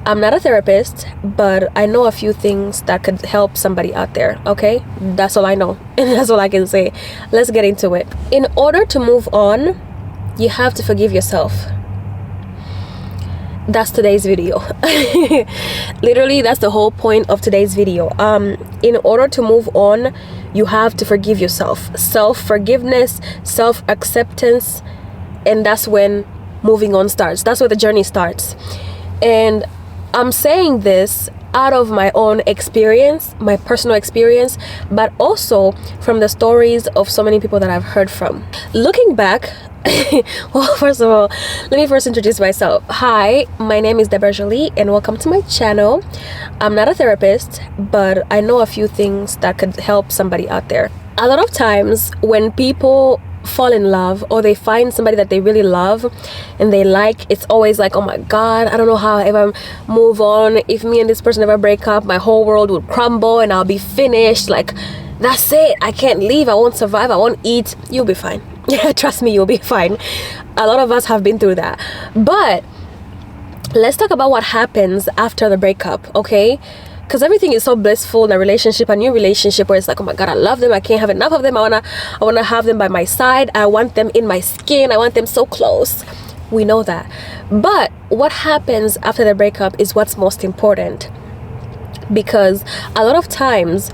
I'm not a therapist, but I know a few things that could help somebody out there, okay? That's all I know, and that's all I can say. Let's get into it. In order to move on, you have to forgive yourself. That's today's video. Literally, that's the whole point of today's video. In order to move on, you have to forgive yourself. Self-forgiveness, self-acceptance, and that's when moving on starts. That's where the journey starts. And I'm saying this out of my own experience, my personal experience, but also from the stories of so many people that I've heard from. Looking back, well, first of all, let me first introduce myself. Hi, my name is Deborah Jolie, and welcome to my channel. I'm not a therapist, but I know a few things that could help somebody out there. A lot of times when people fall in love or they find somebody that they really love and they like, it's always like, oh my god, I don't know how I ever move on. If me and this person ever break up, my whole world would crumble and I'll be finished. Like, that's it, I can't leave, I won't survive, I won't eat. You'll be fine. Yeah, trust me, you'll be fine. A lot of us have been through that. But let's talk about what happens after the breakup, okay? Because everything is so blissful in a relationship, a new relationship, where it's like, oh my god, I love them, I can't have enough of them, I wanna have them by my side, I want them in my skin, I want them so close. We know that. But what happens after the breakup is what's most important, because a lot of times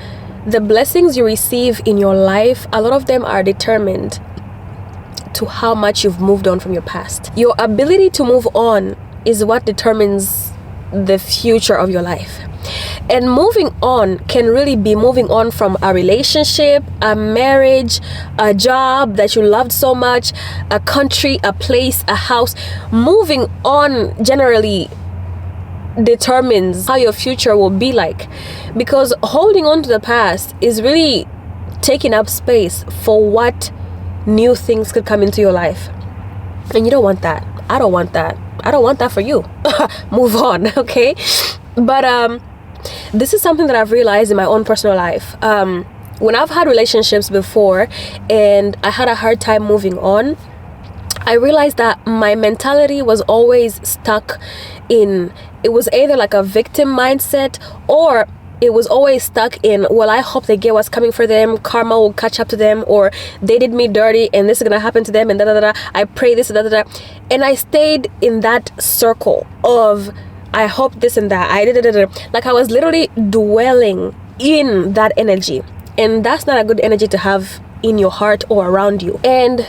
the blessings you receive in your life, a lot of them are determined to how much you've moved on from your past. Your ability to move on is what determines the future of your life. And moving on can really be moving on from a relationship, a marriage, a job that you loved so much, a country, a place, a house. Moving on generally determines how your future will be like, because holding on to the past is really taking up space for what new things could come into your life, and you don't want that. I don't want that. I don't want that for you. Move on, okay? But this is something that I've realized in my own personal life. When I've had relationships before and I had a hard time moving on, I realized that my mentality was always stuck in, it was either like a victim mindset, or it was always stuck in, well, I hope they get what's coming for them, karma will catch up to them, or they did me dirty and this is gonna happen to them, and da da da, I pray this, da da da. And I stayed in that circle of, I hope this and that, I did. Like, I was literally dwelling in that energy, and that's not a good energy to have in your heart or around you. And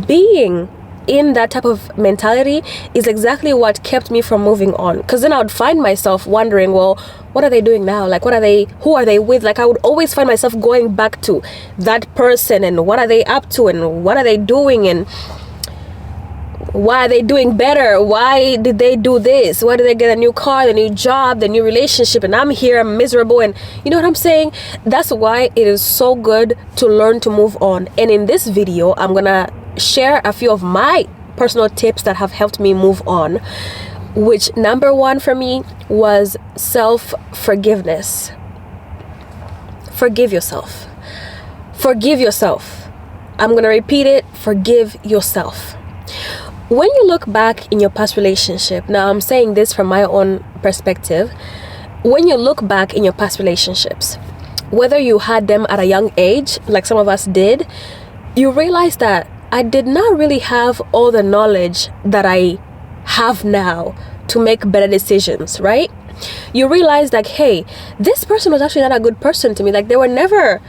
being in that type of mentality is exactly what kept me from moving on, because then I would find myself wondering, well, what are they doing now? Like, who are they with? Like, I would always find myself going back to that person, and what are they up to, and what are they doing, and why are they doing better? Why did they do this? Why did they get a new car, the new job, the new relationship, and I'm here, I'm miserable? And you know what I'm saying? That's why it is so good to learn to move on. And in this video, I'm gonna share a few of my personal tips that have helped me move on, which number one for me was self-forgiveness. Forgive yourself. Forgive yourself. I'm gonna repeat it. Forgive yourself. When you look back in your past relationship, now I'm saying this from my own perspective, when you look back in your past relationships, whether you had them at a young age, like some of us did, you realize that I did not really have all the knowledge that I have now to make better decisions, right? You realize like, hey, this person was actually not a good person to me. Like, they were never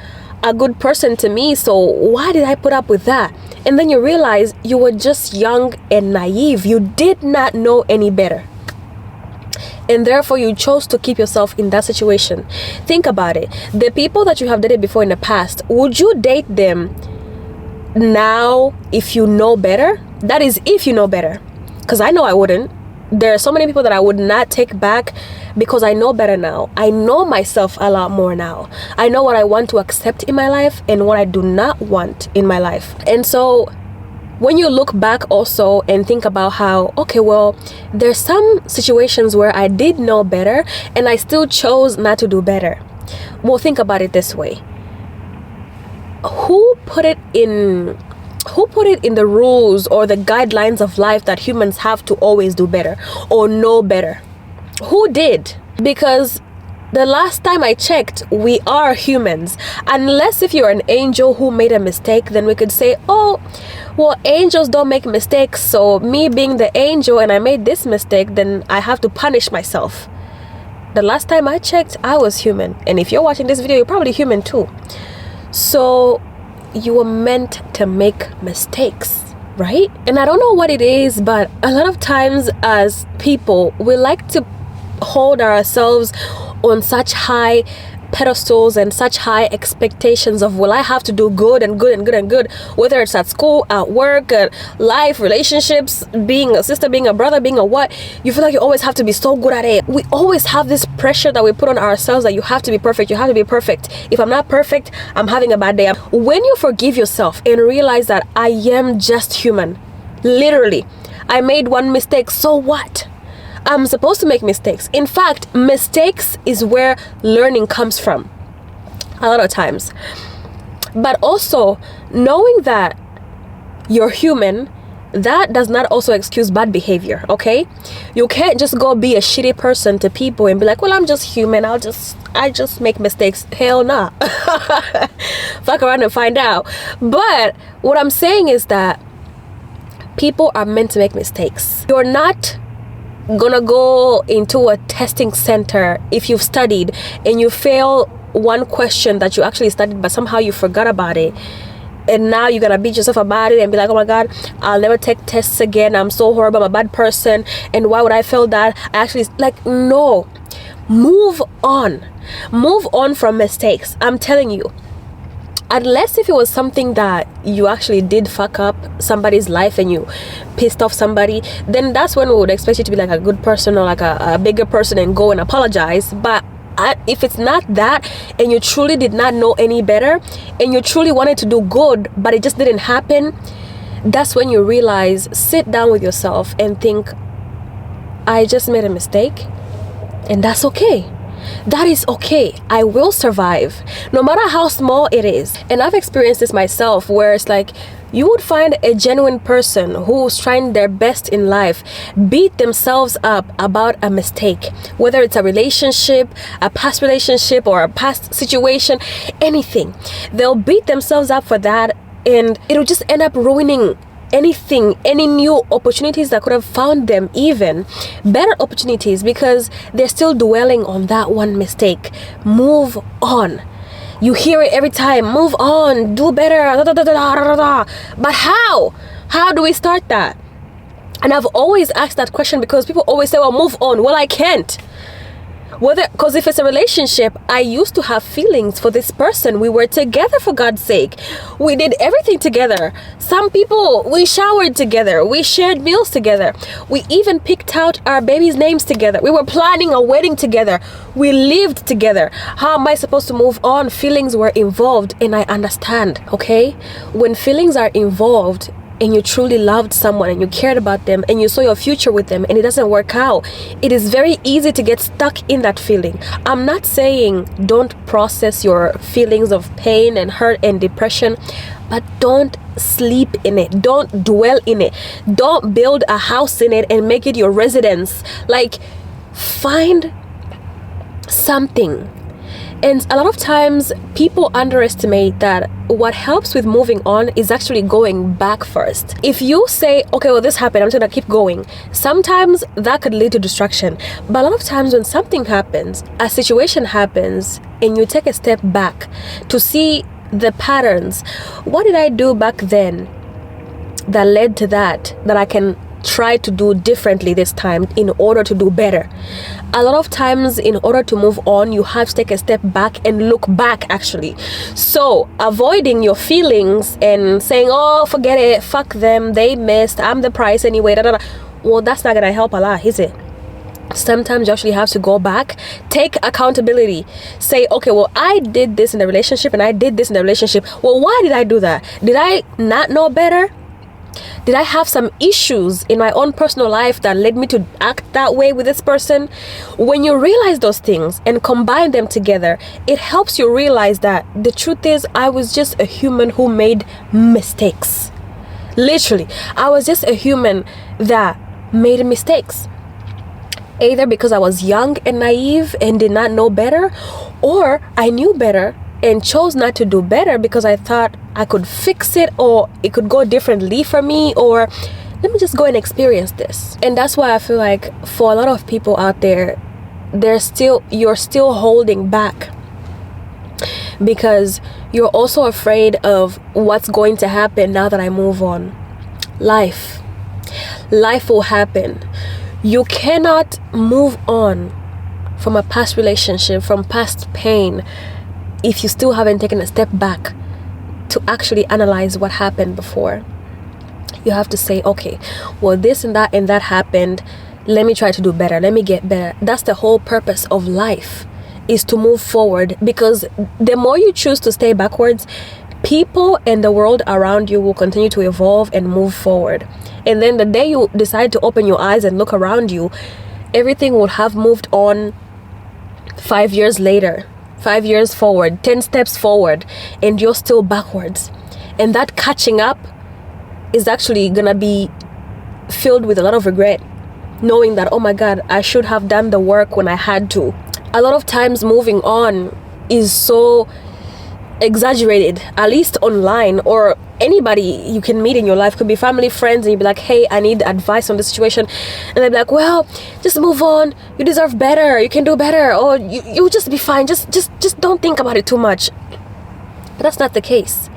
a good person to me, so why did I put up with that? And then you realize you were just young and naive. You did not know any better, and therefore you chose to keep yourself in that situation. Think about it. The people that you have dated before in the past, would you date them now if you know better? That is, if you know better, because I know I wouldn't. There are so many people that I would not take back, because I know better now. I know myself a lot more now. I know what I want to accept in my life and what I do not want in my life. And so when you look back also and think about how, okay, well, there's some situations where I did know better and I still chose not to do better. Well, think about it this way. Who put it in the rules or the guidelines of life that humans have to always do better or know better? Who did? Because the last time I checked, we are humans. Unless if you're an angel who made a mistake, then we could say, oh, well, angels don't make mistakes. So me being the angel and I made this mistake, then I have to punish myself. The last time I checked, I was human. And if you're watching this video, you're probably human too. So you were meant to make mistakes, right? And I don't know what it is, but a lot of times as people, we like to hold ourselves on such high pedestals and such high expectations of, well, I have to do good and good and good and good, whether it's at school, at work, at life, relationships, being a sister, being a brother, being a what. You feel like you always have to be so good at it. We always have this pressure that we put on ourselves that you have to be perfect, you have to be perfect. If I'm not perfect, I'm having a bad day. When you forgive yourself and realize that I am just human, literally, I made one mistake, so what? I'm supposed to make mistakes. In fact, mistakes is where learning comes from a lot of times. But also, knowing that you're human, that does not also excuse bad behavior, okay? You can't just go be a shitty person to people and be like, well, I'm just human, I just make mistakes. Hell nah. Fuck around and find out. But what I'm saying is that people are meant to make mistakes. You're not gonna go into a testing center if you've studied and you fail one question that you actually studied but somehow you forgot about it, and now you're gonna beat yourself about it and be like, oh my god, I'll never take tests again, I'm so horrible, I'm a bad person, and why would I fail that? I actually, like, no. Move on from mistakes. I'm telling you, unless if it was something that you actually did fuck up somebody's life and you pissed off somebody, then that's when we would expect you to be like a good person or like a bigger person and go and apologize. But if it's not that, and you truly did not know any better and you truly wanted to do good but it just didn't happen, that's when you realize, sit down with yourself and think, I just made a mistake, and that's okay. That is okay. I will survive, no matter how small it is. And I've experienced this myself, where it's like you would find a genuine person who's trying their best in life beat themselves up about a mistake, whether it's a relationship, a past relationship, or a past situation, anything. They'll beat themselves up for that, and it'll just end up ruining anything, any new opportunities that could have found them even better opportunities, because they're still dwelling on that one mistake. Move on. You hear it every time, move on, do better, but how do we start that? And I've always asked that question because people always say, well, move on. Well, I can't. Because if it's a relationship, I used to have feelings for this person. We were together, for God's sake. We did everything together. Some people, we showered together. We shared meals together. We even picked out our babies' names together. We were planning a wedding together. We lived together. How am I supposed to move on? Feelings were involved, and I understand, okay? When feelings are involved, and you truly loved someone and you cared about them and you saw your future with them and it doesn't work out, it is very easy to get stuck in that feeling. I'm not saying don't process your feelings of pain and hurt and depression, but don't sleep in it. Don't dwell in it. Don't build a house in it and make it your residence. Like, find something. And a lot of times people underestimate that what helps with moving on is actually going back first. If you say, okay, well, this happened, I'm just gonna keep going, sometimes that could lead to distraction. But a lot of times when something happens, a situation happens, and you take a step back to see the patterns. What did I do back then that led to that I can try to do differently this time in order to do better? A lot of times, in order to move on, you have to take a step back and look back, actually. So avoiding your feelings and saying, oh, forget it, fuck them, they missed, I'm the price anyway, well, that's not gonna help a lot, is it? Sometimes you actually have to go back, take accountability, say, okay, well, I did this in the relationship and I did this in the relationship. Well, why did I do that? Did I not know better? Did I have some issues in my own personal life that led me to act that way with this person? When you realize those things and combine them together, it helps you realize that the truth is, I was just a human who made mistakes. Literally, I was just a human that made mistakes. either because I was young and naive and did not know better, or I knew better and chose not to do better because I thought I could fix it, or it could go differently for me, or let me just go and experience this. And that's why I feel like for a lot of people out there, you're still holding back because you're also afraid of what's going to happen now that I move on. Life will happen. You cannot move on from a past relationship, from past pain, if you still haven't taken a step back to actually analyze what happened before. You have to say, okay, well, this and that happened. Let me try to do better. Let me get better. That's the whole purpose of life, is to move forward, because the more you choose to stay backwards, people and the world around you will continue to evolve and move forward. And then the day you decide to open your eyes and look around you, everything will have moved on 5 years later, 5 years forward, 10 steps forward, and you're still backwards. And that catching up is actually gonna be filled with a lot of regret, knowing that, oh my God, I should have done the work when I had to. A lot of times moving on is so exaggerated, at least online, or anybody you can meet in your life, could be family, friends, and you'd be like, hey, I need advice on this situation, and they'd be like, well, just move on, you deserve better, you can do better, or you'll just be fine, just don't think about it too much. But that's not the case.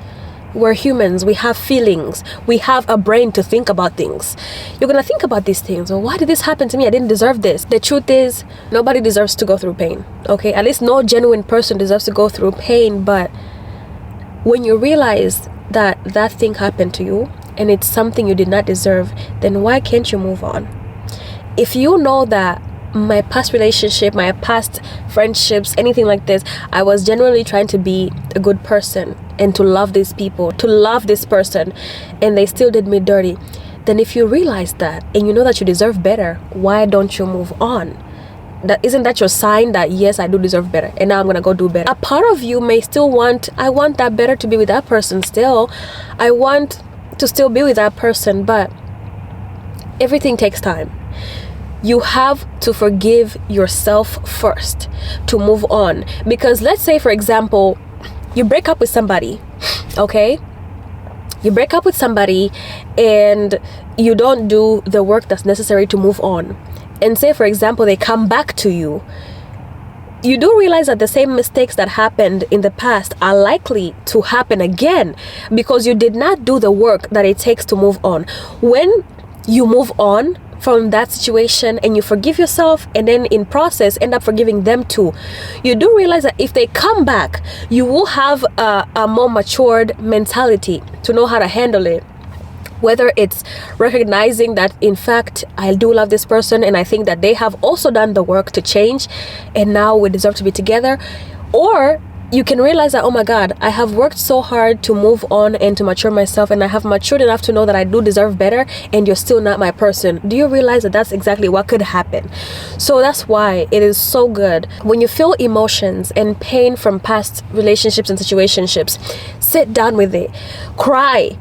We're humans, we have feelings, we have a brain to think about things. You're gonna think about these things. Well, why did this happen to me? I didn't deserve this. The truth is, nobody deserves to go through pain, okay? At least no genuine person deserves to go through pain. But when you realize that that thing happened to you and it's something you did not deserve, then why can't you move on? If you know that my past relationship, my past friendships, anything like this, I was genuinely trying to be a good person and to love these people, to love this person, and they still did me dirty, then if you realize that and you know that you deserve better, why don't you move on? Isn't that your sign that, yes, I do deserve better, and now I'm gonna go do better? A part of you may still I want that better to be with that person still. I want to still be with that person, but everything takes time. You have to forgive yourself first to move on. Because let's say, for example, you break up with somebody, okay? You break up with somebody and you don't do the work that's necessary to move on. And say, for example, they come back to you. You do realize that the same mistakes that happened in the past are likely to happen again because you did not do the work that it takes to move on. When you move on from that situation and you forgive yourself, and then in process end up forgiving them too, you do realize that if they come back, you will have a more matured mentality to know how to handle it. Whether it's recognizing that, in fact, I do love this person and I think that they have also done the work to change and now we deserve to be together, or you can realize that, oh my God, I have worked so hard to move on and to mature myself, and I have matured enough to know that I do deserve better, and you're still not my person. Do you realize that that's exactly what could happen? So that's why it is so good when you feel emotions and pain from past relationships and situationships, sit down with it, cry,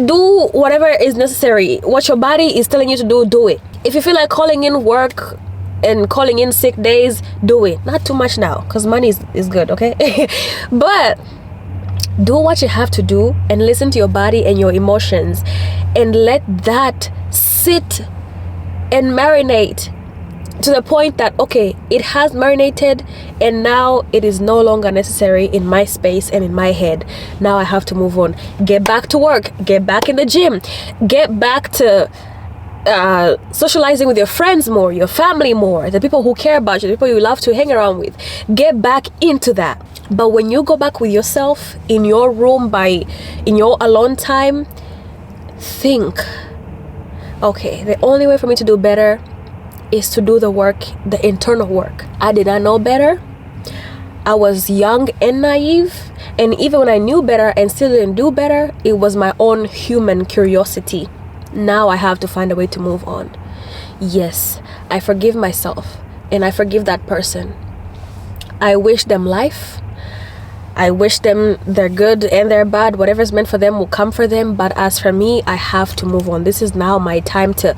do whatever is necessary. What your body is telling you to do it. If you feel like calling in work and calling in sick days, do it. Not too much now, because money is good, okay? But do what you have to do and listen to your body and your emotions and let that sit and marinate to the point that, okay, it has marinated and now it is no longer necessary in my space and in my head. Now I have to move on. Get back to work, get back in the gym, get back to socializing with your friends more, your family more, the people who care about you, the people you love to hang around with. Get back into that. But when you go back with yourself in your room in your alone time, think, okay, the only way for me to do better is to do the work, the internal work. I did not know better. I was young and naive, and even when I knew better and still didn't do better, it was my own human curiosity. Now I have to find a way to move on. Yes, I forgive myself and I forgive that person. I wish them life. I wish them their good and their bad. Whatever's meant for them will come for them. But as for me, I have to move on. This is now my time to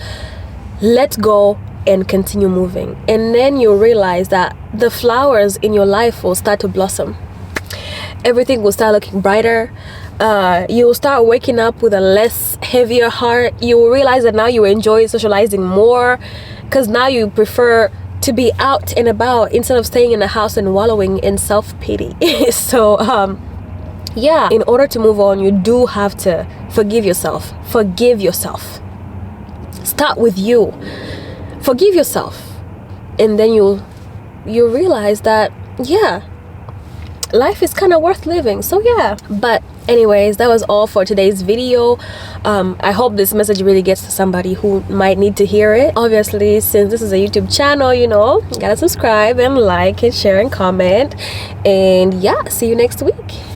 let go and continue moving. And then you'll realize that the flowers in your life will start to blossom. Everything will start looking brighter. You'll start waking up with a less heavier heart. You will realize that now you enjoy socializing more, because now you prefer to be out and about instead of staying in the house and wallowing in self-pity. So yeah, in order to move on, you do have to forgive yourself. Forgive yourself. Start with you. Forgive yourself, and then you'll realize that, yeah, life is kind of worth living. So yeah, but anyways, that was all for today's video. I hope this message really gets to somebody who might need to hear it. Obviously, since this is a YouTube channel, you know, you gotta subscribe and like and share and comment. And yeah, see you next week.